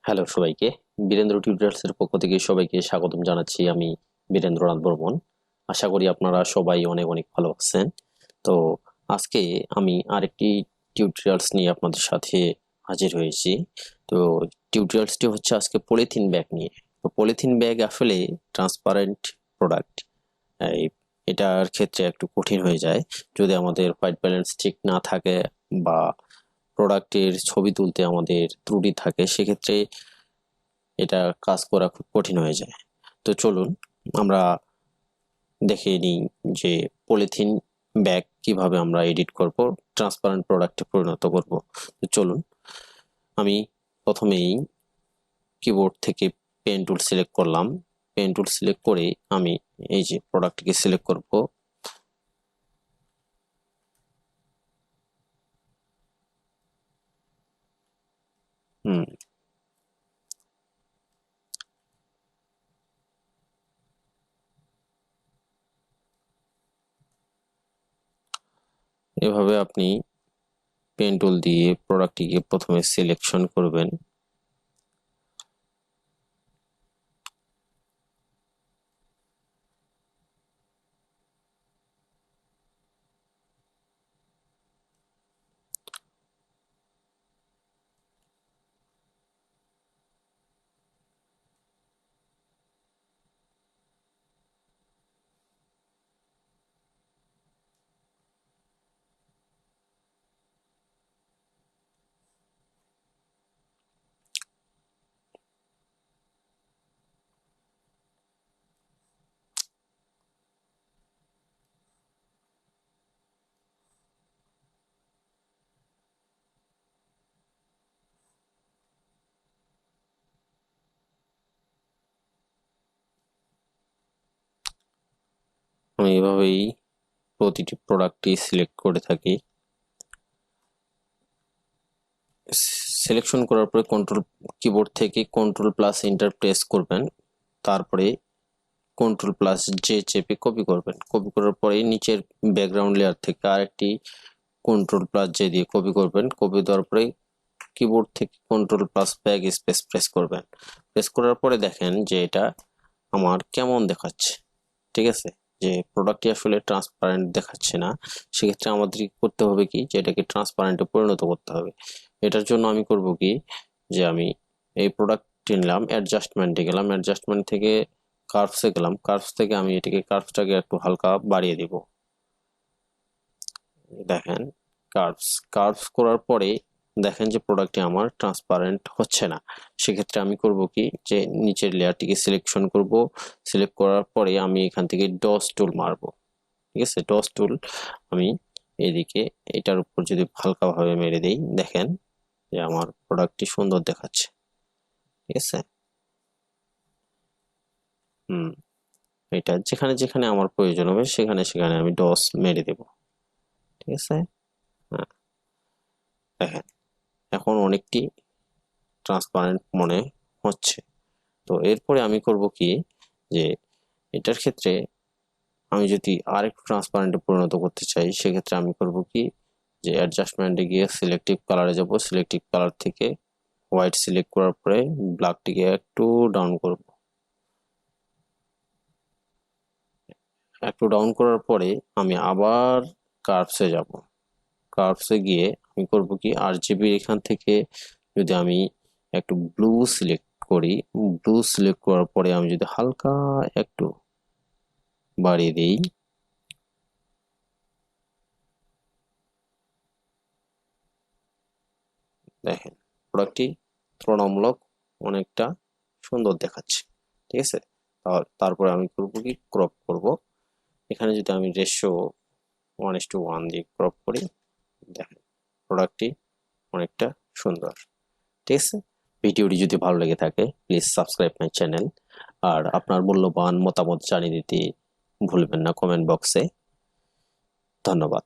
Hello সবাইকে, Virender tutorials এর পক্ষ থেকে সবাইকে স্বাগতম জানাচ্ছি। আমি বীরেন্দ্রনাথ বর্মন। আশা করি আপনারা সবাই অনেক অনেক ভালো আছেন। তো আজকে আমি আরেকটি টিউটোরিয়ালস নিয়ে আপনাদের সাথে হাজির হয়েছি। তো টিউটোরিয়ালসটি হচ্ছে আজকে পলিথিন ব্যাগ নিয়ে। তো পলিথিন ব্যাগ আসলে ট্রান্সপারেন্ট প্রোডাক্ট, এটার ক্ষেত্রে একটু কঠিন হয়ে যায় যদি আমাদের হোয়াইট ব্যালেন্স ঠিক না থাকে বা প্রোডাক্টের ছবি তুলতে আমাদের ত্রুটি থাকে, সেক্ষেত্রে এটা কাজ করা খুব কঠিন হয়ে যায়। তো চলুন আমরা দেখে নিই যে পলিথিন ব্যাগ কিভাবে আমরা এডিট করব, ট্রান্সপারেন্ট প্রোডাক্টে পরিণত করব। তো চলুন, আমি প্রথমেই কিবোর্ড থেকে পেন টুল সিলেক্ট করলাম। পেন টুল সিলেক্ট করে আমি এই যে প্রোডাক্টটিকে সিলেক্ট করব। এভাবে আপনি পেন টুল দিয়ে প্রোডাক্টটিকে প্রথমে সিলেকশন করবেন। আমি এভাবেই প্রতিটি প্রোডাক্টই সিলেক্ট করে থাকি। সিলেকশন করার পরে কিবোর্ড থেকে কন্ট্রোল প্লাস এন্টার প্রেস করবেন, তারপরে কন্ট্রোল প্লাস জে চেপে কপি করবেন। কপি করার পরে নিচের ব্যাকগ্রাউন্ড লেয়ার থেকে আরেকটি কন্ট্রোল প্লাস জে দিয়ে কপি করবেন। কপি দেওয়ার পরে কিবোর্ড থেকে control plus back space press করবেন। প্রেস করার পরে দেখেন যে এটা আমার কেমন দেখাচ্ছে। ঠিক আছে, যে প্রোডাক্টটি আসলে ট্রান্সপারেন্ট দেখাচ্ছে না। সেক্ষেত্রে আমাদের করতে হবে কি, যে এটাকে ট্রান্সপারেন্টে পরিণত করতে হবে। এটার জন্য আমি করব কি, যে আমি এই প্রোডাক্টটি নিলাম, অ্যাডজাস্টমেন্টে গেলাম, অ্যাডজাস্টমেন্ট থেকে কার্ভসে গেলাম, কার্ভস থেকে আমি এটাকে কার্ভসটাকে একটু হালকা বাড়িয়ে দিব। দেখেন কার্ভস করার পরে দেখেন যে প্রোডাক্টটি আমার ট্রান্সপারেন্ট হচ্ছে না। সেক্ষেত্রে আমি করব কি, যে নিচের লেয়ারটিকে সিলেকশন করব। সিলেক্ট করার পরে আমি এখান থেকে ডস টুল মারবো। ঠিক আছে, ডস টুল আমি এদিকে এটার উপর যদি হালকাভাবে মেরে দেই, দেখেন যে আমার প্রোডাক্টটি সুন্দর দেখাচ্ছে। ঠিক আছে, এটা যেখানে যেখানে আমার প্রয়োজন হবে সেখানে সেখানে আমি ডস মেরে দেব। ঠিক আছে, হ্যাঁ, দেখেন এখন অনেকটি ট্রান্সপারেন্ট মনে হচ্ছে। তো এরপরে আমি করব কি, যে এটার ক্ষেত্রে আমি যদি আরেকটু ট্রান্সপারেন্টে পরিণত করতে চাই, সেক্ষেত্রে আমি করব কি, যে অ্যাডজাস্টমেন্টে গিয়ে সিলেক্টিভ কালারে যাব। সিলেক্টিভ কালার থেকে হোয়াইট সিলেক্ট করার পরে ব্ল্যাকটিকে একটু ডাউন করব। একটু ডাউন করার পরে আমি আবার কার্ভসে যাব। কার্ভসে গিয়ে আমি করব কি, আরজিবি এখান থেকে যদি আমি একটু ব্লু সিলেক্ট করি, ব্লু সিলেক্ট করার পরে আমি যদি হালকা একটু বাড়িয়ে দিই, দেখেন প্রোডাক্টটি তুলনামূলক অনেকটা সুন্দর দেখাচ্ছে। ঠিক আছে, তারপরে আমি করব কি, ক্রপ করব। এখানে যদি আমি রেশিও 1:1 দিয়ে ক্রপ করি, দেখেন প্রোডাক্টটি অনেকটা সুন্দর। ঠিক আছে, ভিডিওটি যদি ভালো লেগে থাকে প্লিজ সাবস্ক্রাইব মাই চ্যানেল, আর আপনার মূল্যবান মতামত জানিয়ে দিতে ভুলবেন না কমেন্ট বক্সে। ধন্যবাদ।